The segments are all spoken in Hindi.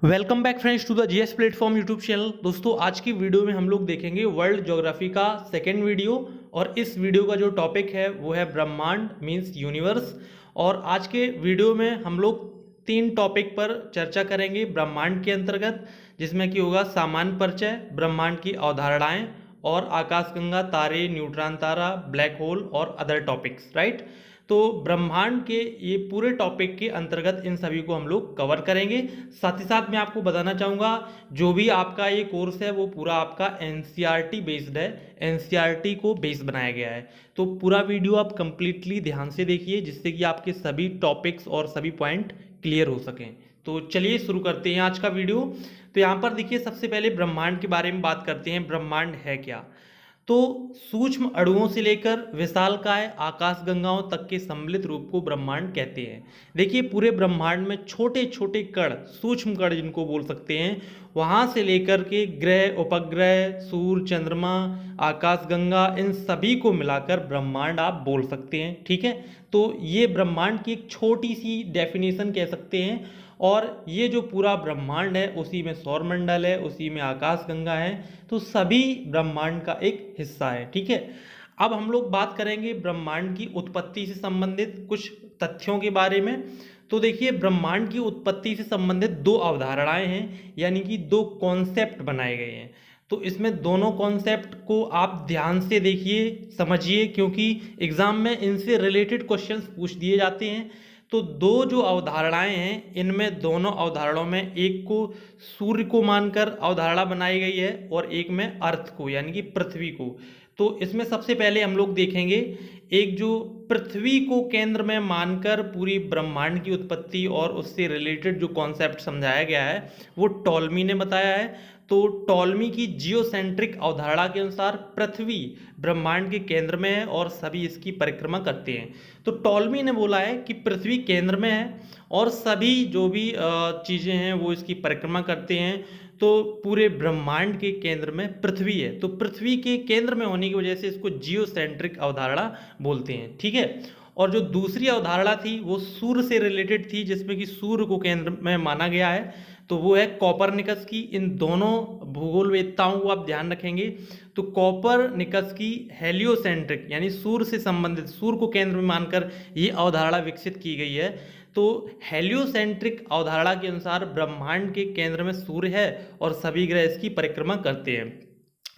Welcome back friends to the GS platform YouTube channel. दोस्तों आज की वीडियो में हम लोग देखेंगे वर्ल्ड ज्योग्राफी का सेकेंड वीडियो। और इस वीडियो का जो टॉपिक है वो है ब्रह्मांड मींस यूनिवर्स। और आज के वीडियो में हम लोग तीन टॉपिक पर चर्चा करेंगे ब्रह्मांड के अंतर्गत, जिसमें कि होगा सामान्य परिचय, ब्रह्मांड की अवधारणाएं और आकाशगंगा, तारे, न्यूट्रॉन तारा, ब्लैक होल और अदर टॉपिक्स, राइट। तो ब्रह्मांड के ये पूरे टॉपिक के अंतर्गत इन सभी को हम लोग कवर करेंगे। साथ ही साथ मैं आपको बताना चाहूँगा जो भी आपका ये कोर्स है वो पूरा आपका एनसीईआरटी बेस्ड है, एनसीईआरटी को बेस बनाया गया है। तो पूरा वीडियो आप कंप्लीटली ध्यान से देखिए जिससे कि आपके सभी टॉपिक्स और सभी पॉइंट क्लियर हो सकें। तो चलिए शुरू करते हैं आज का वीडियो। तो यहाँ पर देखिए सबसे पहले ब्रह्मांड के बारे में बात करते हैं। ब्रह्मांड है क्या? तो सूक्ष्म अणुओं से लेकर विशालकाय आकाशगंगाओं तक के सम्मिलित रूप को ब्रह्मांड कहते हैं। देखिए पूरे ब्रह्मांड में छोटे छोटे कण, सूक्ष्म कण जिनको बोल सकते हैं, वहां से लेकर के ग्रह, उपग्रह, सूर्य, चंद्रमा, आकाशगंगा, इन सभी को मिलाकर ब्रह्मांड आप बोल सकते हैं। ठीक है, तो ये ब्रह्मांड की एक छोटी सी डेफिनेशन कह सकते हैं। और ये जो पूरा ब्रह्मांड है उसी में सौरमंडल है, उसी में आकाशगंगा है, तो सभी ब्रह्मांड का एक हिस्सा है। ठीक है, अब हम लोग बात करेंगे ब्रह्मांड की उत्पत्ति से संबंधित कुछ तथ्यों के बारे में। तो देखिए ब्रह्मांड की उत्पत्ति से संबंधित दो अवधारणाएं हैं, यानी कि दो कॉन्सेप्ट बनाए गए हैं। तो इसमें दोनों कॉन्सेप्ट को आप ध्यान से देखिए, समझिए, क्योंकि एग्जाम में इनसे रिलेटेड क्वेश्चंस पूछ दिए जाते हैं। तो दो जो अवधारणाएं हैं, इनमें दोनों अवधारणाओं में एक को सूर्य को मानकर अवधारणा बनाई गई है और एक में अर्थ को यानी कि पृथ्वी को। तो इसमें सबसे पहले हम लोग देखेंगे एक जो पृथ्वी को केंद्र में मानकर पूरी ब्रह्मांड की उत्पत्ति और उससे रिलेटेड जो कॉन्सेप्ट समझाया गया है वो टॉलमी ने बताया है। तो टॉलमी की जियोसेंट्रिक अवधारणा के अनुसार पृथ्वी ब्रह्मांड के केंद्र में है और सभी इसकी परिक्रमा करते हैं। तो टॉलमी ने बोला है कि पृथ्वी केंद्र में है और सभी जो भी चीज़ें हैं वो इसकी परिक्रमा करते हैं। तो पूरे ब्रह्मांड के केंद्र में पृथ्वी है, तो पृथ्वी के केंद्र में होने की वजह से इसको जियोसेंट्रिक अवधारणा बोलते हैं। ठीक है, और जो दूसरी अवधारणा थी वो सूर्य से रिलेटेड थी, जिसमें कि सूर्य को केंद्र में माना गया है, तो वो है कॉपरनिकस की। इन दोनों भूगोलवेत्ताओं को आप ध्यान रखेंगे। तो कॉपरनिकस की हेलियोसेंट्रिक यानी सूर्य से संबंधित, सूर्य को केंद्र में मानकर ये अवधारणा विकसित की गई है। तो हेलियोसेंट्रिक अवधारणा के अनुसार ब्रह्मांड के केंद्र में सूर्य है और सभी ग्रह इसकी परिक्रमा करते हैं।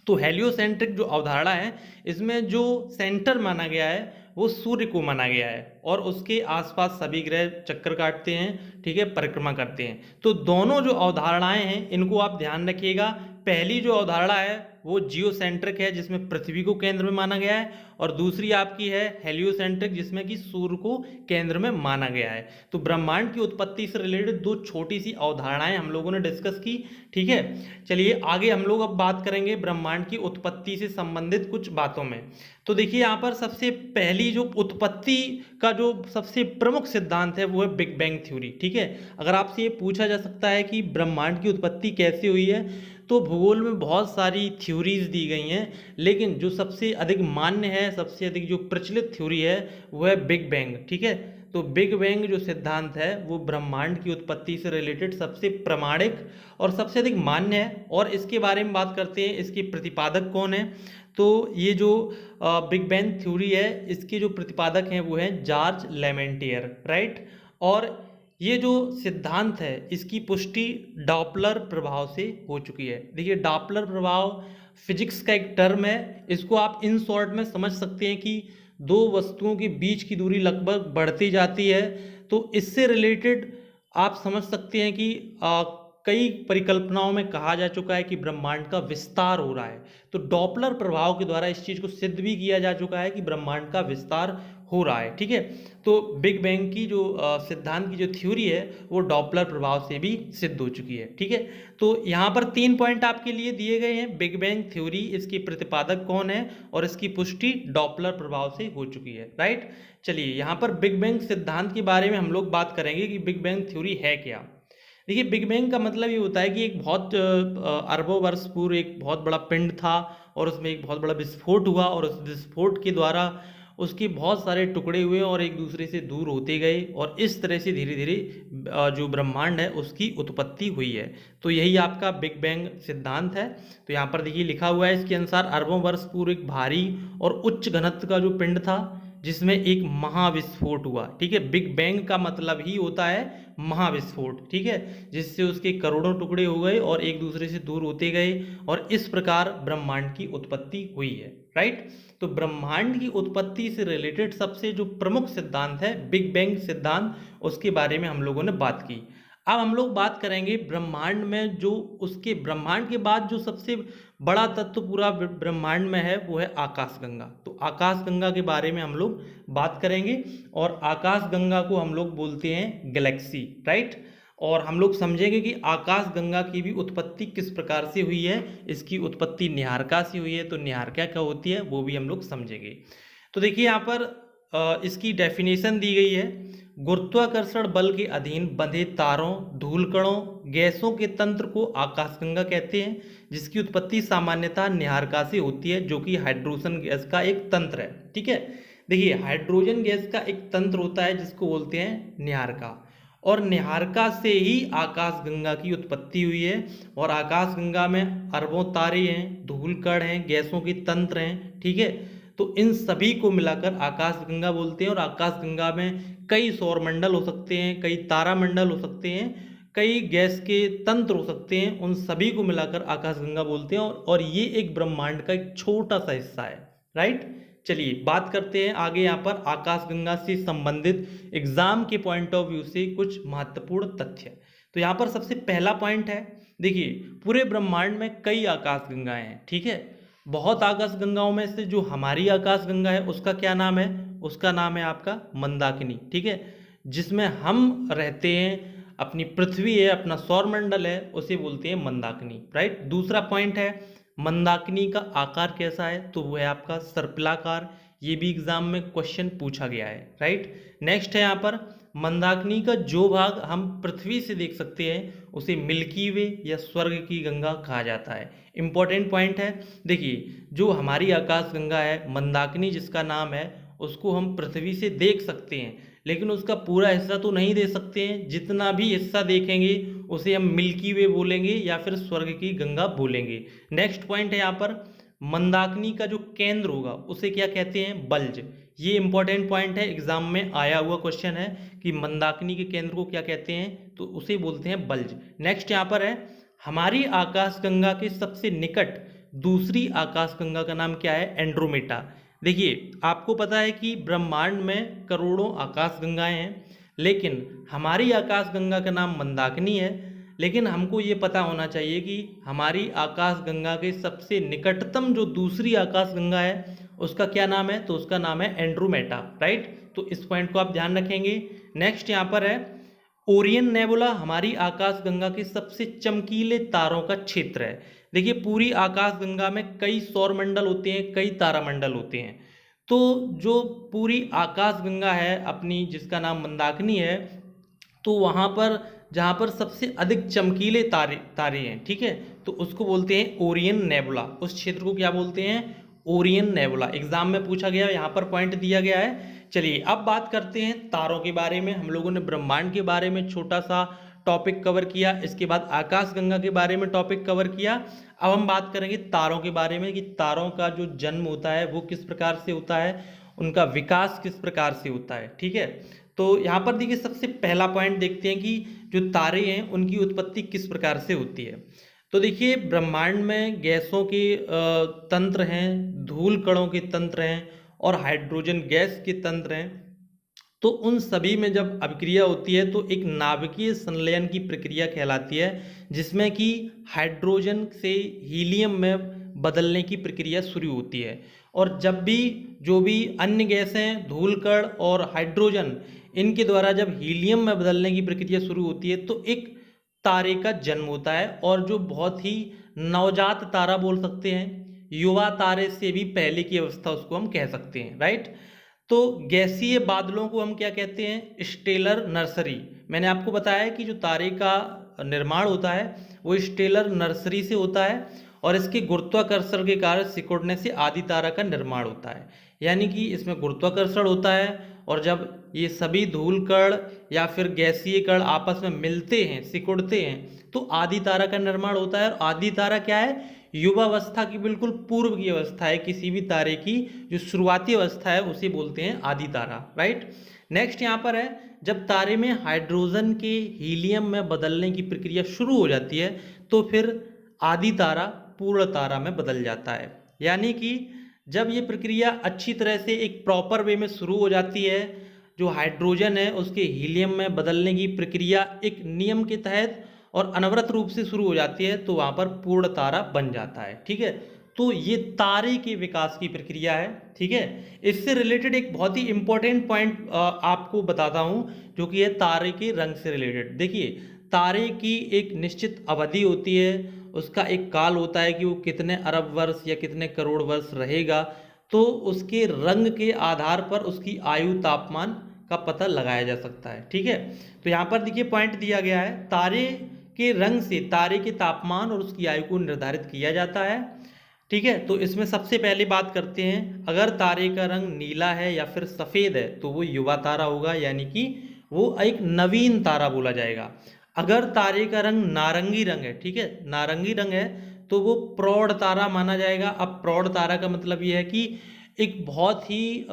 तो हेलियोसेंट्रिक जो अवधारणा है इसमें जो सेंटर माना गया है वो सूर्य को माना गया है और उसके आसपास सभी ग्रह चक्कर काटते हैं, ठीक है, परिक्रमा करते हैं। तो दोनों जो अवधारणाएं हैं इनको आप ध्यान रखिएगा। पहली जो अवधारणा है वो जियोसेंट्रिक है जिसमें पृथ्वी को केंद्र में माना गया है, और दूसरी आपकी है हेलियोसेंट्रिक जिसमें कि सूर्य को केंद्र में माना गया है। तो ब्रह्मांड की उत्पत्ति से रिलेटेड दो छोटी सी अवधारणाएं हम लोगों ने डिस्कस की। ठीक है, चलिए आगे हम लोग अब बात करेंगे ब्रह्मांड की उत्पत्ति से संबंधित कुछ बातों में। तो देखिए यहाँ पर सबसे पहली जो उत्पत्ति का जो सबसे प्रमुख सिद्धांत है वो है बिग बैंग थ्योरी। ठीक है, अगर आपसे ये पूछा जा सकता है कि ब्रह्मांड की उत्पत्ति कैसे हुई है, तो भूगोल में बहुत सारी थ्योरीज दी गई हैं, लेकिन जो सबसे अधिक मान्य है, सबसे अधिक जो प्रचलित थ्योरी है वो है बिग बैंग। ठीक है, तो बिग बैंग जो सिद्धांत है वो ब्रह्मांड की उत्पत्ति से रिलेटेड सबसे प्रामाणिक और सबसे अधिक मान्य है। और इसके बारे में बात करते हैं, इसके प्रतिपादक कौन है। तो ये जो बिग बैंग थ्योरी है इसके जो प्रतिपादक हैं वो हैं जॉर्ज लेमेंटियर, राइट। और ये जो सिद्धांत है इसकी पुष्टि डॉपलर प्रभाव से हो चुकी है। देखिए डॉपलर प्रभाव फिजिक्स का एक टर्म है, इसको आप इन शॉर्ट में समझ सकते हैं कि दो वस्तुओं के बीच की दूरी लगभग बढ़ती जाती है। तो इससे रिलेटेड आप समझ सकते हैं कि कई परिकल्पनाओं में कहा जा चुका है कि ब्रह्मांड का विस्तार हो रहा है। तो डॉपलर प्रभाव के द्वारा इस चीज़ को सिद्ध भी किया जा चुका है कि ब्रह्मांड का विस्तार हो रहा है। ठीक है, तो बिग बैंग की जो सिद्धांत की जो थ्योरी है वो डॉपलर प्रभाव से भी सिद्ध हो चुकी है। ठीक है, तो यहाँ पर 3 पॉइंट आपके लिए दिए गए हैं। बिग बैंग थ्योरी, इसके प्रतिपादक कौन है और इसकी पुष्टि डॉपलर प्रभाव से हो चुकी है, राइट। चलिए यहाँ पर बिग बैंग सिद्धांत के बारे में हम लोग बात करेंगे कि बिग बैंग थ्योरी है क्या। देखिए बिग बैंग का मतलब ये होता है कि एक बहुत अरबों वर्ष पूर्व एक बहुत बड़ा पिंड था और उसमें एक बहुत बड़ा विस्फोट हुआ और उस विस्फोट के द्वारा उसके बहुत सारे टुकड़े हुए और एक दूसरे से दूर होते गए और इस तरह से धीरे धीरे जो ब्रह्मांड है उसकी उत्पत्ति हुई है। तो यही आपका बिग बैंग सिद्धांत है। तो यहाँ पर देखिए लिखा हुआ है, इसके अनुसार अरबों वर्ष पूर्व एक भारी और उच्च घनत्व का जो पिंड था जिसमें एक महाविस्फोट हुआ। ठीक है, बिग बैंग का मतलब ही होता है महाविस्फोट। ठीक है, जिससे उसके करोड़ों टुकड़े हो गए और एक दूसरे से दूर होते गए और इस प्रकार ब्रह्मांड की उत्पत्ति हुई है। राइट, तो ब्रह्मांड की उत्पत्ति से रिलेटेड सबसे जो प्रमुख सिद्धांत है बिग बैंग सिद्धांत, उसके बारे में हम लोगों ने बात की। अब हम लोग बात करेंगे ब्रह्मांड में जो उसके ब्रह्मांड के बाद जो सबसे बड़ा तत्व पूरा ब्रह्मांड में है वो है आकाशगंगा। तो आकाशगंगा के बारे में हम लोग बात करेंगे और आकाशगंगा को हम लोग बोलते हैं गैलेक्सी। राइट, और हम लोग समझेंगे कि आकाशगंगा की भी उत्पत्ति किस प्रकार से हुई है। इसकी उत्पत्ति निहारिका से हुई है, तो निहारिका क्या होती है वो भी हम लोग समझेंगे। तो देखिए यहाँ पर इसकी डेफिनेशन दी गई है, गुरुत्वाकर्षण बल के अधीन बंधे तारों, धूलकणों, गैसों के तंत्र को आकाशगंगा कहते हैं, जिसकी उत्पत्ति सामान्यतः निहारिका से होती है, जो कि हाइड्रोजन गैस का एक तंत्र है। ठीक है, देखिए हाइड्रोजन गैस का एक तंत्र होता है जिसको बोलते हैं निहारिका, और निहारिका से ही आकाशगंगा की उत्पत्ति हुई है। और आकाशगंगा में अरबों तारे हैं, धूलकण हैं, गैसों के तंत्र हैं। ठीक है, तो इन सभी को मिलाकर आकाशगंगा बोलते हैं। और आकाशगंगा में कई सौरमंडल हो सकते हैं, कई तारामंडल हो सकते हैं, कई गैस के तंत्र हो सकते हैं, उन सभी को मिलाकर आकाशगंगा बोलते हैं। और ये एक ब्रह्मांड का एक छोटा सा हिस्सा है। राइट, चलिए बात करते हैं आगे यहाँ पर आकाशगंगा से संबंधित एग्जाम के पॉइंट ऑफ व्यू से कुछ महत्वपूर्ण तथ्य। तो यहाँ पर सबसे पहला पॉइंट है, देखिए पूरे ब्रह्मांड में कई आकाशगंगाएं हैं। ठीक है, बहुत आकाशगंगाओं में से जो हमारी आकाशगंगा है उसका क्या नाम है, उसका नाम है आपका मंदाकिनी। ठीक है, जिसमें हम रहते हैं, अपनी पृथ्वी है, अपना सौरमंडल है, उसे बोलते हैं मंदाकिनी। राइट, दूसरा पॉइंट है मंदाकिनी का आकार कैसा है, तो वो है आपका सर्पिलाकार। ये भी एग्जाम में क्वेश्चन पूछा गया है। राइट, नेक्स्ट है यहाँ पर मंदाकिनी का जो भाग हम पृथ्वी से देख सकते हैं उसे मिल्की वे या स्वर्ग की गंगा कहा जाता है। इंपॉर्टेंट पॉइंट है, देखिए जो हमारी आकाशगंगा है मंदाकिनी जिसका नाम है, उसको हम पृथ्वी से देख सकते हैं, लेकिन उसका पूरा हिस्सा तो नहीं दे सकते हैं। जितना भी हिस्सा देखेंगे उसे हम मिल्की वे बोलेंगे या फिर स्वर्ग की गंगा बोलेंगे। नेक्स्ट पॉइंट है यहाँ पर मंदाकिनी का जो केंद्र होगा उसे क्या कहते हैं, बल्ज। ये इंपॉर्टेंट पॉइंट है, एग्जाम में आया हुआ क्वेश्चन है कि मंदाकिनी के केंद्र को क्या कहते हैं, तो उसे बोलते हैं बल्ज। नेक्स्ट यहाँ पर है हमारी आकाशगंगा के सबसे निकट दूसरी आकाशगंगा का नाम क्या है, एंड्रोमेडा। देखिए आपको पता है कि ब्रह्मांड में करोड़ों आकाशगंगाएं हैं, लेकिन हमारी आकाशगंगा का नाम मंदाकिनी है। लेकिन हमको ये पता होना चाहिए कि हमारी आकाशगंगा के सबसे निकटतम जो दूसरी आकाशगंगा है उसका क्या नाम है, तो उसका नाम है एंड्रोमेडा। राइट, तो इस पॉइंट को आप ध्यान रखेंगे। नेक्स्ट यहाँ पर है ओरियन नेबुला हमारी आकाशगंगा के सबसे चमकीले तारों का क्षेत्र है। देखिए पूरी आकाशगंगा में कई सौरमंडल होते हैं, कई तारामंडल होते हैं। तो जो पूरी आकाशगंगा है अपनी जिसका नाम मंदाकिनी है, तो वहाँ पर जहाँ पर सबसे अधिक चमकीले तारे हैं, ठीक है, तो उसको बोलते हैं ओरियन नेबुला। उस क्षेत्र को क्या बोलते हैं, ओरियन नेबुला। एग्जाम में पूछा गया, यहाँ पर पॉइंट दिया गया है। चलिए अब बात करते हैं तारों के बारे में। हम लोगों ने ब्रह्मांड के बारे में छोटा सा टॉपिक कवर किया, इसके बाद आकाशगंगा के बारे में टॉपिक कवर किया। अब हम बात करेंगे तारों के बारे में कि तारों का जो जन्म होता है वो किस प्रकार से होता है, उनका विकास किस प्रकार से होता है। ठीक है, तो यहाँ पर देखिए सबसे पहला पॉइंट देखते हैं कि जो तारे हैं उनकी उत्पत्ति किस प्रकार से होती है। तो देखिए ब्रह्मांड में गैसों के तंत्र हैं, धूल कणों के तंत्र हैं और हाइड्रोजन गैस के तंत्र हैं। तो उन सभी में जब अभिक्रिया होती है तो एक नाभिकीय संलयन की प्रक्रिया कहलाती है, जिसमें कि हाइड्रोजन से हीलियम में बदलने की प्रक्रिया शुरू होती है। और जब भी जो भी अन्य गैसें, धूलकण और हाइड्रोजन, इनके द्वारा जब हीलियम में बदलने की प्रक्रिया शुरू होती है तो एक तारे का जन्म होता है, और जो बहुत ही नवजात तारा बोल सकते हैं, युवा तारे से भी पहले की अवस्था उसको हम कह सकते हैं। राइट, तो गैसीय बादलों को हम क्या कहते हैं, स्टेलर नर्सरी। मैंने आपको बताया कि जो तारे का निर्माण होता है वो स्टेलर नर्सरी से होता है। और इसके गुरुत्वाकर्षण के कारण सिकुड़ने से आदि तारा का निर्माण होता है। यानी कि इसमें गुरुत्वाकर्षण होता है और जब ये सभी धूल कण या फिर गैसीय कण आपस में मिलते हैं, सिकुड़ते हैं, तो आदि तारा का निर्माण होता है। और आदि तारा क्या है? युवावस्था की बिल्कुल पूर्व की अवस्था है। किसी भी तारे की जो शुरुआती अवस्था है उसे बोलते हैं आदि तारा, राइट। नेक्स्ट यहाँ पर है, जब तारे में हाइड्रोजन के हीलियम में बदलने की प्रक्रिया शुरू हो जाती है तो फिर आदि तारा पूर्ण तारा में बदल जाता है। यानी कि जब ये प्रक्रिया अच्छी तरह से एक प्रॉपर वे में शुरू हो जाती है, जो हाइड्रोजन है उसके हीलियम में बदलने की प्रक्रिया एक नियम के तहत और अनवरत रूप से शुरू हो जाती है, तो वहाँ पर पूर्ण तारा बन जाता है। ठीक है, तो ये तारे के विकास की प्रक्रिया है। ठीक है, इससे रिलेटेड एक बहुत ही इंपॉर्टेंट पॉइंट आपको बताता हूँ, जो कि है तारे के रंग से रिलेटेड। देखिए, तारे की एक निश्चित अवधि होती है, उसका एक काल होता है कि वो कितने अरब वर्ष या कितने करोड़ वर्ष रहेगा, तो उसके रंग के आधार पर उसकी आयु तापमान का पता लगाया जा सकता है। ठीक है, तो यहाँ पर देखिए पॉइंट दिया गया है, तारे के रंग से तारे के तापमान और उसकी आयु को निर्धारित किया जाता है। ठीक है, तो इसमें सबसे पहले बात करते हैं, अगर तारे का रंग नीला है या फिर सफ़ेद है तो वो युवा तारा होगा, यानी कि वो एक नवीन तारा बोला जाएगा। अगर तारे का रंग नारंगी रंग है, ठीक है, नारंगी रंग है, तो वो प्रौढ़ तारा माना जाएगा। अब प्रौढ़ तारा का मतलब ये है कि एक बहुत ही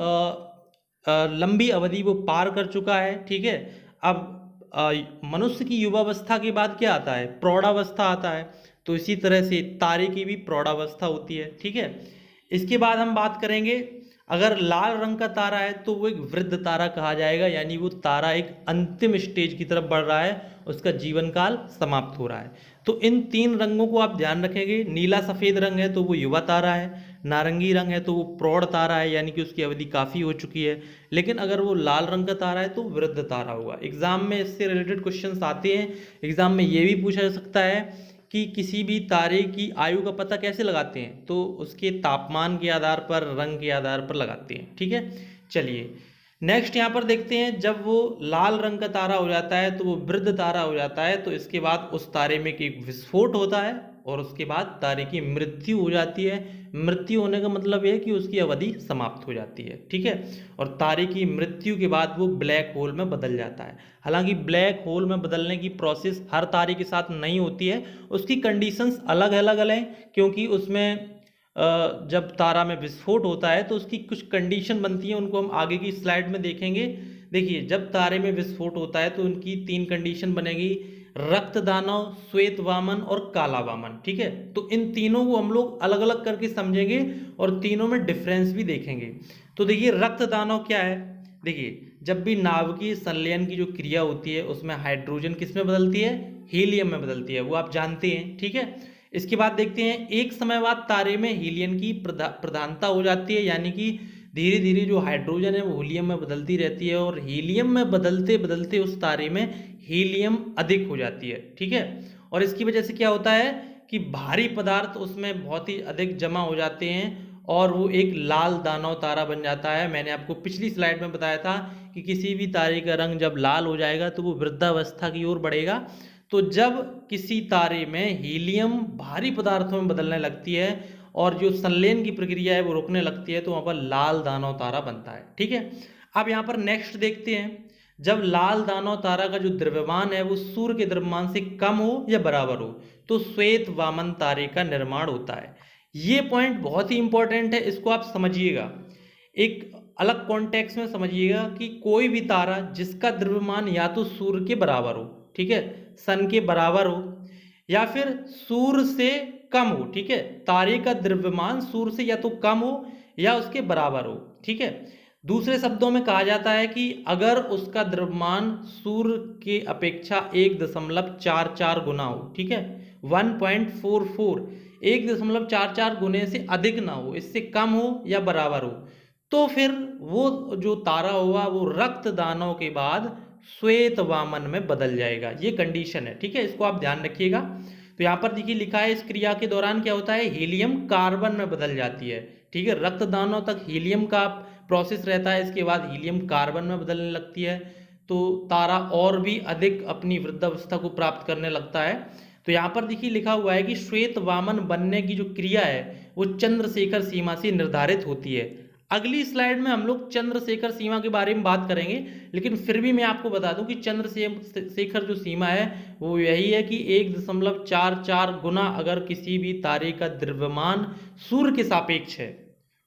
लंबी अवधि वो पार कर चुका है। ठीक है, अब मनुष्य की युवावस्था के बाद क्या आता है? प्रौढ़ावस्था आता है। तो इसी तरह से तारे की भी प्रौढ़ावस्था होती है। ठीक है, इसके बाद हम बात करेंगे, अगर लाल रंग का तारा है तो वो एक वृद्ध तारा कहा जाएगा, यानी वो तारा एक अंतिम स्टेज की तरफ बढ़ रहा है, उसका जीवन काल समाप्त हो रहा है। तो इन तीन रंगों को आप ध्यान रखेंगे। नीला सफ़ेद रंग है तो वो युवा तारा है, नारंगी रंग है तो वो प्रौढ़ तारा है, यानी कि उसकी अवधि काफ़ी हो चुकी है। लेकिन अगर वो लाल रंग का तारा है तो वृद्ध तारा होगा। एग्जाम में इससे रिलेटेड क्वेश्चंस आते हैं। एग्जाम में ये भी पूछा जा सकता है कि किसी भी तारे की आयु का पता कैसे लगाते हैं, तो उसके तापमान के आधार पर, रंग के आधार पर लगाते हैं। ठीक है, चलिए नेक्स्ट यहाँ पर देखते हैं, जब वो लाल रंग का तारा हो जाता है तो वो वृद्ध तारा हो जाता है। तो इसके बाद उस तारे में एक विस्फोट होता है और उसके बाद तारे की मृत्यु हो जाती है। मृत्यु होने का मतलब ये है कि उसकी अवधि समाप्त हो जाती है। ठीक है, और तारे की मृत्यु के बाद वो ब्लैक होल में बदल जाता है। हालांकि ब्लैक होल में बदलने की प्रोसेस हर तारे के साथ नहीं होती है, उसकी कंडीशंस अलग अलग हैं, क्योंकि उसमें जब तारा में विस्फोट होता है तो उसकी कुछ कंडीशन बनती है, उनको हम आगे की स्लाइड में देखेंगे। देखिए, जब तारे में विस्फोट होता है तो उनकी तीन कंडीशन बनेगी, रक्त दानव, श्वेत वामन और काला वामन। ठीक है, तो इन तीनों को हम लोग अलग अलग करके समझेंगे और तीनों में डिफरेंस भी देखेंगे। तो देखिए, रक्त दानव क्या है? देखिए, जब भी नाभिकीय संलयन की जो क्रिया होती है उसमें हाइड्रोजन किस में बदलती है? हीलियम में बदलती है, वो आप जानते हैं। ठीक है, इसके बाद देखते हैं, एक समय बाद तारे में हीलियम की प्रधानता हो जाती है, यानी कि धीरे धीरे जो हाइड्रोजन है वो हीलियम में बदलती रहती है और हीलियम में बदलते बदलते उस तारे में हीलियम अधिक हो जाती है। ठीक है, और इसकी वजह से क्या होता है कि भारी पदार्थ उसमें बहुत ही अधिक जमा हो जाते हैं और वो एक लाल दानव तारा बन जाता है। मैंने आपको पिछली स्लाइड में बताया था कि किसी भी तारे का रंग जब लाल हो जाएगा तो वो वृद्धावस्था की ओर बढ़ेगा। तो जब किसी तारे में हीलियम भारी पदार्थों में बदलने लगती है और जो संलयन की प्रक्रिया है वो रुकने लगती है, तो वहाँ पर लाल दानव तारा बनता है। ठीक है, अब यहाँ पर नेक्स्ट देखते हैं, जब लाल दानव तारा का जो द्रव्यमान है वो सूर्य के द्रव्यमान से कम हो या बराबर हो तो श्वेत वामन तारे का निर्माण होता है। ये पॉइंट बहुत ही इंपॉर्टेंट है, इसको आप समझिएगा, एक अलग कॉन्टेक्स्ट में समझिएगा कि कोई भी तारा जिसका द्रव्यमान या तो सूर्य के बराबर हो, ठीक है, सन के बराबर हो, या फिर सूर्य से कम हो। ठीक है, तारे का द्रव्यमान सूर्य से या तो कम हो या उसके बराबर हो। ठीक है, दूसरे शब्दों में कहा जाता है कि अगर उसका द्रव्यमान सूर्य के अपेक्षा 1.44 गुना हो, ठीक है, 1.44, 1.44 गुने से अधिक ना हो, इससे कम हो या बराबर हो, तो फिर वो जो तारा होगा वो रक्त दानव के बाद श्वेत वामन में बदल जाएगा। ये कंडीशन है। ठीक है, इसको आप ध्यान रखिएगा। तो यहाँ पर देखिए लिखा है, इस क्रिया के दौरान क्या होता है, हीलियम कार्बन में बदल जाती है। ठीक है, रक्त दानव तक हीलियम का प्रोसेस रहता है, इसके बाद हीलियम कार्बन में बदलने लगती है, तो तारा और भी अधिक अपनी वृद्धावस्था को प्राप्त करने लगता है। तो यहाँ पर देखिए लिखा हुआ है कि श्वेत वामन बनने की जो क्रिया है वो चंद्रशेखर सीमा से निर्धारित होती है। अगली स्लाइड में हम लोग चंद्रशेखर सीमा के बारे में बात करेंगे, लेकिन फिर भी मैं आपको बता दूं कि चंद्रशेखर जो सीमा है वो यही है कि 1.44 गुना अगर किसी भी तारे का द्रव्यमान सूर्य के सापेक्ष है,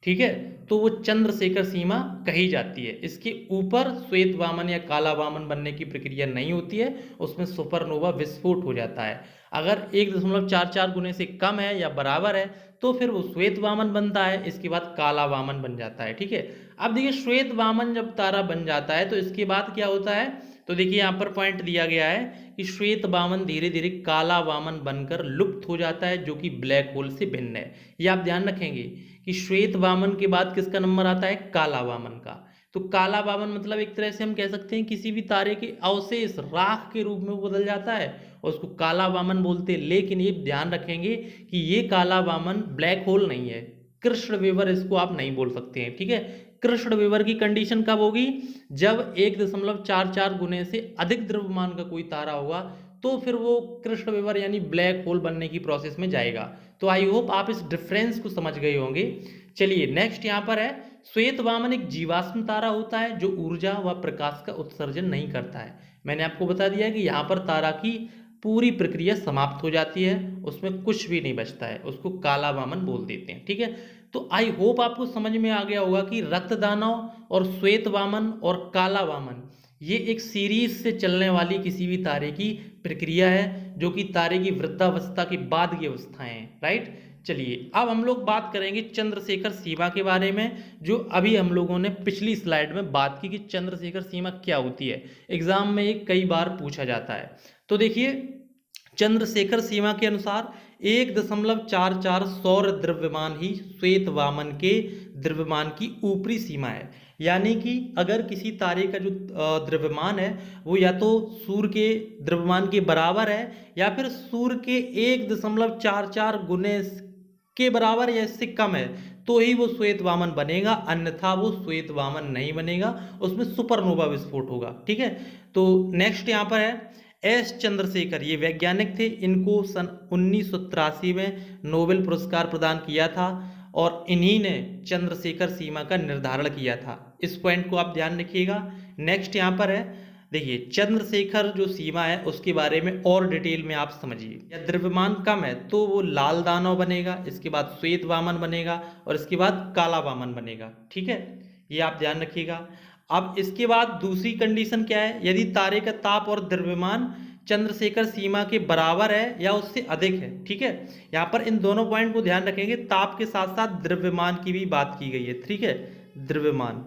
ठीक है, तो वो चंद्रशेखर सीमा कही जाती है। इसके ऊपर श्वेत वामन या काला वामन बनने की प्रक्रिया नहीं होती है, उसमें सुपरनोवा विस्फोट हो जाता है। अगर 1.44 गुने से कम है या बराबर है तो फिर वो श्वेत वामन बनता है, इसके बाद काला वामन बन जाता है, ठीक है। अब देखिए श्वेत वामन जब तारा बन जाता है तो इसके बाद क्या होता है, तो देखिए यहाँ पर पॉइंट दिया गया है कि श्वेत वामन धीरे धीरे काला वामन बनकर लुप्त हो जाता है, जो कि ब्लैक होल से भिन्न है। ये आप ध्यान रखेंगे कि श्वेत वामन के बाद किसका नंबर आता है, काला वामन का। तो काला वामन मतलब एक तरह से हम कह सकते हैं किसी भी तारे के अवशेष राख के रूप में वो बदल जाता है और उसको काला वामन बोलते हैं। लेकिन ये ध्यान रखेंगे कि ये काला वामन ब्लैक होल नहीं है, कृष्ण वेवर इसको आप नहीं बोल सकते हैं, ठीक है। कृष्ण वेवर की कंडीशन कब होगी, जब 1.44 गुने से अधिक द्रव्यमान का कोई तारा होगा तो फिर वो कृष्ण वेवर यानी ब्लैक होल बनने की प्रोसेस में जाएगा। तो आई होप आप इस डिफरेंस को समझ गए होंगे। चलिए नेक्स्ट यहाँ पर है, श्वेत वामन एक जीवाश्म तारा होता है जो ऊर्जा व प्रकाश का उत्सर्जन नहीं करता है। मैंने आपको बता दिया कि यहाँ पर तारा की पूरी प्रक्रिया समाप्त हो जाती है, उसमें कुछ भी नहीं बचता है, उसको काला वामन बोल देते हैं, ठीक है। तो आई होप आपको समझ में आ गया होगा कि रक्त दानव और श्वेत वामन और काला वामन ये एक सीरीज से चलने वाली किसी भी तारे की प्रक्रिया है, जो कि तारे की वृद्धावस्था के बाद की अवस्थाएं हैं, राइट। चलिए अब हम लोग बात करेंगे चंद्रशेखर सीमा के बारे में, जो अभी हम लोगों ने पिछली स्लाइड में बात की कि चंद्रशेखर सीमा क्या होती है। एग्जाम में ये कई बार पूछा जाता है। तो देखिए चंद्रशेखर सीमा के अनुसार 1.44 सौर द्रव्यमान ही श्वेत वामन के द्रव्यमान की ऊपरी सीमा है। यानी कि अगर किसी तारे का जो द्रव्यमान है वो या तो सूर्य के द्रव्यमान के बराबर है या फिर सूर्य के 1.44 गुने के बराबर या इससे कम है तो ही वो श्वेत वामन बनेगा, अन्यथा वो श्वेत वामन नहीं बनेगा, उसमें सुपरनोवा विस्फोट होगा, ठीक है। तो नेक्स्ट यहाँ पर है एस चंद्रशेखर, ये वैज्ञानिक थे, इनको सन 1983 में नोबेल पुरस्कार प्रदान किया था और इन्हीं ने चंद्रशेखर सीमा का निर्धारण किया था। इस पॉइंट को आप ध्यान रखिएगा। नेक्स्ट यहाँ पर है, देखिए चंद्रशेखर जो सीमा है उसके बारे में और डिटेल में आप समझिए। या द्रव्यमान कम है तो वो लाल दानव बनेगा, इसके बाद श्वेत वामन बनेगा और इसके बाद काला वामन बनेगा, ठीक है, ये आप ध्यान रखिएगा। अब इसके बाद दूसरी कंडीशन क्या है, यदि तारे का ताप और द्रव्यमान चंद्रशेखर सीमा के बराबर है या उससे अधिक है, ठीक है। यहाँ पर इन दोनों पॉइंट को ध्यान रखेंगे, ताप के साथ साथ द्रव्यमान की भी बात की गई है, ठीक है, द्रव्यमान।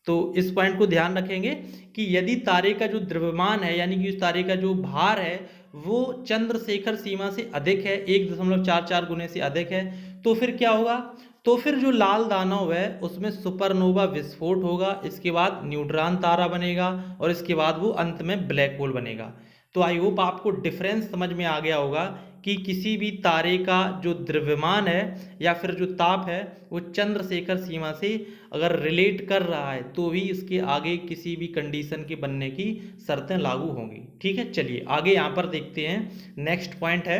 तो इस पॉइंट को ध्यान रखेंगे कि यदि तारे का जो द्रव्यमान है यानी कि उस तारे का जो भार है वो चंद्रशेखर सीमा से अधिक है, 1.44 गुने से अधिक है, तो फिर क्या होगा, तो फिर जो लाल दानव है उसमें सुपरनोवा विस्फोट होगा, इसके बाद न्यूट्रॉन तारा बनेगा और इसके बाद वो अंत में ब्लैक होल बनेगा। तो आई होप आपको डिफरेंस समझ में आ गया होगा कि किसी भी तारे का जो द्रव्यमान है या फिर जो ताप है वो चंद्रशेखर सीमा से अगर रिलेट कर रहा है तो भी इसके आगे किसी भी कंडीशन के बनने की शर्तें लागू होंगी, ठीक है। चलिए आगे यहाँ पर देखते हैं। नेक्स्ट पॉइंट है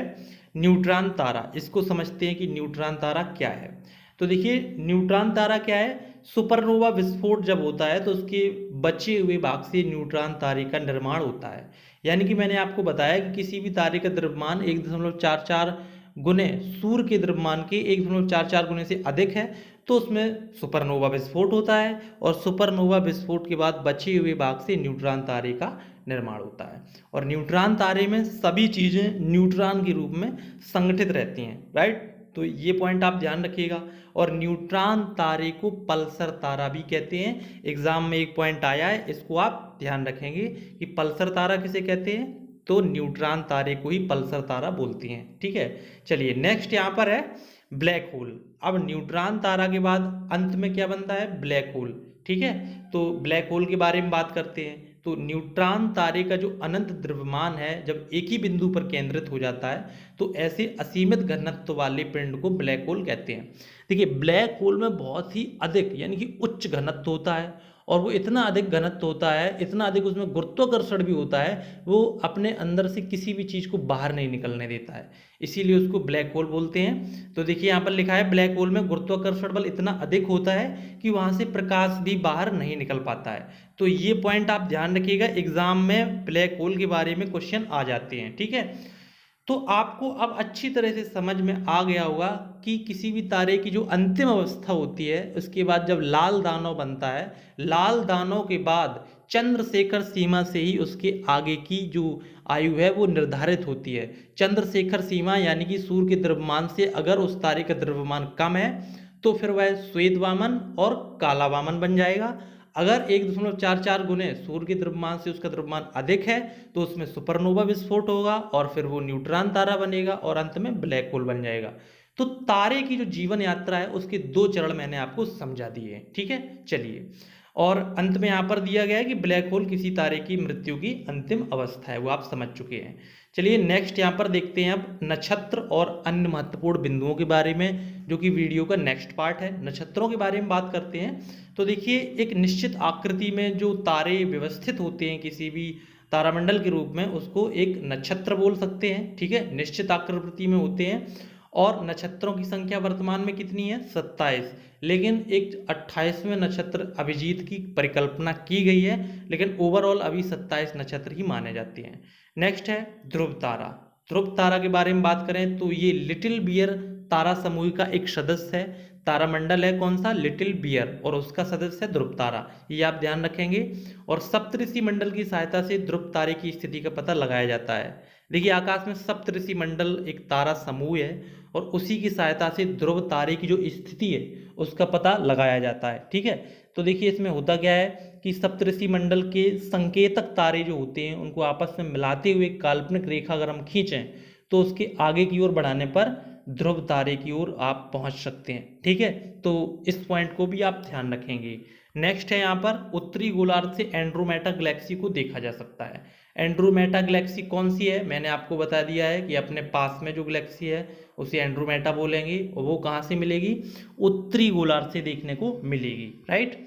न्यूट्रॉन तारा। इसको समझते हैं कि न्यूट्रॉन तारा क्या है। तो देखिए न्यूट्रॉन तारा क्या है, सुपरनोवा विस्फोट जब होता है तो उसके बचे हुए भाग से न्यूट्रॉन तारे का निर्माण होता है। यानी कि मैंने आपको बताया कि किसी भी तारे का द्रव्यमान 1.44 गुने सूर्य के द्रव्यमान के 1.44 गुने से अधिक है तो उसमें सुपरनोवा विस्फोट होता है और सुपरनोवा विस्फोट के बाद बचे हुए भाग से न्यूट्रॉन तारे का निर्माण होता है। और न्यूट्रॉन तारे में सभी चीज़ें न्यूट्रॉन के रूप में संगठित रहती हैं, राइट। तो ये पॉइंट आप ध्यान रखिएगा। और न्यूट्रॉन तारे को पल्सर तारा भी कहते हैं। एग्जाम में एक पॉइंट आया है, इसको आप ध्यान रखेंगे कि पल्सर तारा किसे कहते हैं, तो न्यूट्रॉन तारे को ही पल्सर तारा बोलती हैं, ठीक है। चलिए नेक्स्ट यहाँ पर है ब्लैक होल। अब न्यूट्रॉन तारा के बाद अंत में क्या बनता है, ब्लैक होल, ठीक है। तो ब्लैक होल के बारे में बात करते हैं। तो न्यूट्रॉन तारे का जो अनंत द्रव्यमान है जब एक ही बिंदु पर केंद्रित हो जाता है तो ऐसे असीमित घनत्व वाले पिंड को ब्लैक होल कहते हैं। देखिए ब्लैक होल में बहुत ही अधिक यानी कि उच्च घनत्व होता है और वो इतना अधिक घनत्व होता है, इतना अधिक उसमें गुरुत्वाकर्षण भी होता है, वो अपने अंदर से किसी भी चीज़ को बाहर नहीं निकलने देता है, इसीलिए उसको ब्लैक होल बोलते हैं। तो देखिए यहाँ पर लिखा है ब्लैक होल में गुरुत्वाकर्षण बल इतना अधिक होता है कि वहाँ से प्रकाश भी बाहर नहीं निकल पाता है। तो ये पॉइंट आप ध्यान रखिएगा, एग्जाम में ब्लैक होल के बारे में क्वेश्चन आ जाते हैं, ठीक है। तो आपको अब अच्छी तरह से समझ में आ गया होगा कि किसी भी तारे की जो अंतिम अवस्था होती है, उसके बाद जब लाल दानव बनता है, लाल दानव के बाद चंद्रशेखर सीमा से ही उसके आगे की जो आयु है वो निर्धारित होती है। चंद्रशेखर सीमा यानी कि सूर्य के द्रव्यमान से अगर उस तारे का द्रव्यमान कम है तो फिर वह श्वेत वामन और काला वामन बन जाएगा। अगर 1.44 गुने सूर्य के द्रव्यमान से उसका द्रव्यमान अधिक है तो उसमें सुपरनोवा विस्फोट होगा और फिर वो न्यूट्रॉन तारा बनेगा और अंत में ब्लैक होल बन जाएगा। तो तारे की जो जीवन यात्रा है उसके 2 चरण मैंने आपको समझा दिए हैं, ठीक है। चलिए, और अंत में यहाँ पर दिया गया है कि ब्लैक होल किसी तारे की मृत्यु की अंतिम अवस्था है, वो आप समझ चुके हैं। चलिए नेक्स्ट यहाँ पर देखते हैं अब नक्षत्र और अन्य महत्वपूर्ण बिंदुओं के बारे में, जो कि वीडियो का नेक्स्ट पार्ट है। नक्षत्रों के बारे में बात करते हैं। तो देखिए, एक निश्चित आकृति में जो तारे व्यवस्थित होते हैं किसी भी तारामंडल के रूप में, उसको एक नक्षत्र बोल सकते हैं, ठीक है। निश्चित आकृति में होते हैं और नक्षत्रों की संख्या वर्तमान में कितनी है? 27। लेकिन एक 28वें नक्षत्र अभिजीत की परिकल्पना की गई है, लेकिन ओवरऑल अभी 27 नक्षत्र ही माने जाते हैं। नेक्स्ट है ध्रुव तारा। ध्रुव तारा के बारे में बात करें तो ये लिटिल बियर तारा समूह का एक सदस्य है। तारामंडल है कौन सा? लिटिल बियर, और उसका सदस्य है ध्रुव तारा, ये आप ध्यान रखेंगे। और सप्तऋषि मंडल की सहायता से ध्रुव तारे की स्थिति का पता लगाया जाता है। देखिए, आकाश में सप्तऋषि मंडल एक तारा समूह है और उसी की सहायता से ध्रुव तारे की जो स्थिति है उसका पता लगाया जाता है, ठीक है। तो देखिए, इसमें होता क्या है कि सप्तऋषि मंडल के संकेतक तारे जो होते हैं उनको आपस में मिलाते हुए काल्पनिक रेखा अगर हम खींचें तो उसके आगे की ओर बढ़ाने पर ध्रुव तारे की ओर आप पहुंच सकते हैं, ठीक है। तो इस पॉइंट को भी आप ध्यान रखेंगे। नेक्स्ट है यहाँ पर उत्तरी गोलार्ध से एंड्रोमेटा गैलेक्सी को देखा जा सकता है। एंड्रोमेटा गैलेक्सी कौन सी है? मैंने आपको बता दिया है कि अपने पास में जो गैलेक्सी है उसे एंड्रोमेटा बोलेंगे, और वो कहाँ से मिलेगी? उत्तरी गोलार्ध से देखने को मिलेगी, राइट।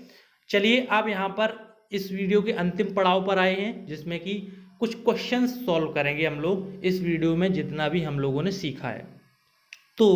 चलिए, अब यहाँ पर इस वीडियो के अंतिम पड़ाव पर आए हैं, जिसमें कि कुछ क्वेश्चंस सॉल्व करेंगे हम लोग इस वीडियो में, जितना भी हम लोगों ने सीखा है। तो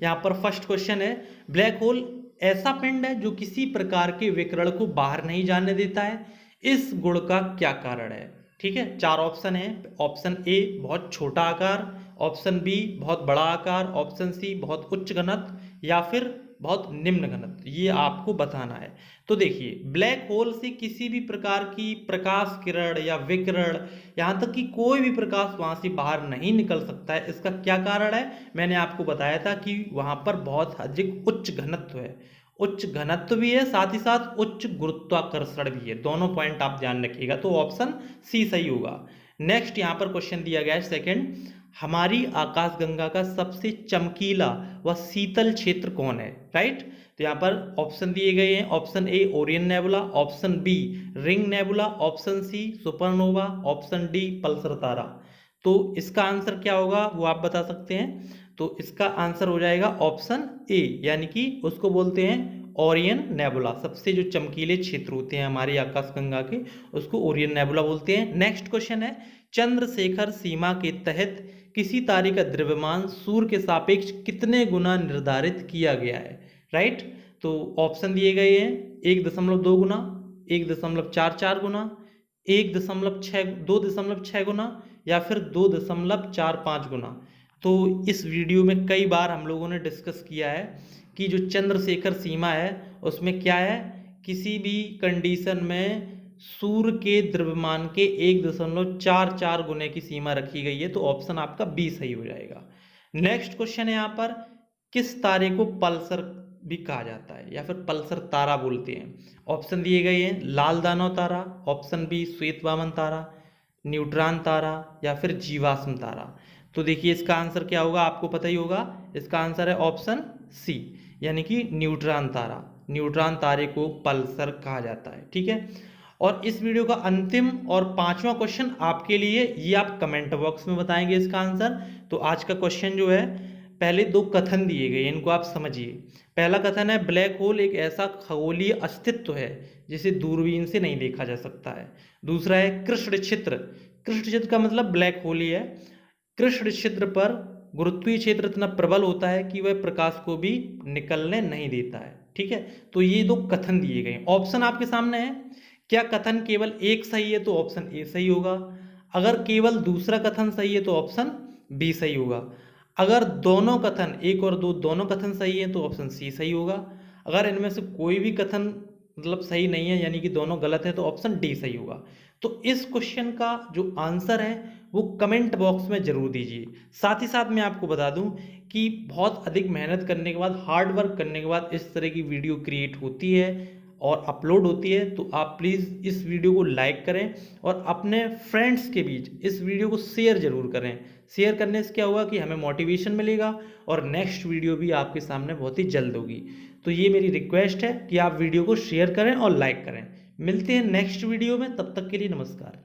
यहाँ पर फर्स्ट क्वेश्चन है, ब्लैक होल ऐसा पिंड है जो किसी प्रकार के विकिरण को बाहर नहीं जाने देता है, इस गुण का क्या कारण है? ठीक है, 4 ऑप्शन है। ऑप्शन ए बहुत छोटा आकार, ऑप्शन बी बहुत बड़ा आकार, ऑप्शन सी बहुत उच्च घनत्व, या फिर बहुत निम्न घनत्व, ये आपको बताना है। तो देखिए, ब्लैक होल से किसी भी प्रकार की प्रकाश किरण या विकिरण, यहाँ तक कि कोई भी प्रकाश वहां से बाहर नहीं निकल सकता है। इसका क्या कारण है? मैंने आपको बताया था कि वहां पर बहुत अधिक उच्च घनत्व है, उच्च घनत्व भी है, साथ ही साथ उच्च गुरुत्वाकर्षण भी है। दोनों पॉइंट आप ध्यान रखिएगा, तो ऑप्शन सी सही होगा। नेक्स्ट यहाँ पर क्वेश्चन दिया गया है सेकंड, हमारी आकाशगंगा का सबसे चमकीला व शीतल क्षेत्र कौन है? राइट। तो यहाँ पर ऑप्शन दिए गए हैं, option A Orion nebula, option B ring nebula, option C supernova, option D Pulsar तारा। तो इसका आंसर क्या होगा वो आप बता सकते हैं। तो इसका आंसर हो जाएगा ऑप्शन ए, यानी कि उसको बोलते हैं ओरियन नेबुला। सबसे जो चमकीले क्षेत्र होते हैं हमारी आकाशगंगा के, उसको ओरियन नेबुला बोलते हैं। नेक्स्ट क्वेश्चन है, चंद्रशेखर सीमा के तहत किसी तारे का द्रव्यमान सूर्य के सापेक्ष कितने गुना निर्धारित किया गया है? राइट। तो ऑप्शन दिए गए हैं 1.2 गुना, 1.44 गुना, 2.6 गुना, या फिर 2.45 गुना। तो इस वीडियो में कई बार हम लोगों ने डिस्कस किया है कि जो चंद्रशेखर सीमा है उसमें क्या है, किसी भी कंडीशन में सूर्य के द्रव्यमान के 1.44 गुने की सीमा रखी गई है। तो ऑप्शन आपका बी सही हो जाएगा। नेक्स्ट क्वेश्चन है यहाँ पर, किस तारे को पल्सर भी कहा जाता है या फिर पल्सर तारा बोलते हैं? ऑप्शन दिए गए हैं, लाल दानव तारा, ऑप्शन बी श्वेत वामन तारा, न्यूट्रॉन तारा, या फिर जीवाश्म तारा। तो देखिए, इसका आंसर क्या होगा आपको पता ही होगा। इसका आंसर है ऑप्शन सी, यानी कि न्यूट्रॉन तारा। न्यूट्रॉन तारे को पल्सर कहा जाता है, ठीक है। और इस वीडियो का अंतिम और 5वां क्वेश्चन आपके लिए, ये आप कमेंट बॉक्स में बताएंगे इसका आंसर। तो आज का क्वेश्चन जो है, पहले दो कथन दिए गए, इनको आप समझिए। पहला कथन है ब्लैक होल एक ऐसा खगोलीय अस्तित्व है जिसे दूरबीन से नहीं देखा जा सकता है। दूसरा है कृष्ण छिद्र। कृष्ण छिद्र का मतलब ब्लैक होल ही है। कृष्ण छिद्र पर गुरुत्वीय क्षेत्र इतना प्रबल होता है कि वह प्रकाश को भी निकलने नहीं देता है। ठीक है, तो ये दो कथन दिए गए। ऑप्शन आपके सामने है। क्या कथन केवल एक सही है तो ऑप्शन ए सही होगा। अगर केवल दूसरा कथन सही है तो ऑप्शन बी सही होगा। अगर दोनों कथन, एक और दो दोनों कथन सही है तो ऑप्शन सी सही होगा। अगर इनमें से कोई भी कथन मतलब सही नहीं है, यानी कि दोनों गलत है, तो ऑप्शन डी सही होगा। तो इस क्वेश्चन का जो आंसर है वो कमेंट बॉक्स में जरूर दीजिए। साथ ही साथ मैं आपको बता दूं कि बहुत अधिक मेहनत करने के बाद, हार्ड वर्क करने के बाद इस तरह की वीडियो क्रिएट होती है और अपलोड होती है। तो आप प्लीज़ इस वीडियो को लाइक करें और अपने फ्रेंड्स के बीच इस वीडियो को शेयर जरूर करें। शेयर करने से क्या होगा कि हमें मोटिवेशन मिलेगा और नेक्स्ट वीडियो भी आपके सामने बहुत ही जल्द होगी। तो ये मेरी रिक्वेस्ट है कि आप वीडियो को शेयर करें और लाइक करें। मिलते हैं नेक्स्ट वीडियो में, तब तक के लिए नमस्कार।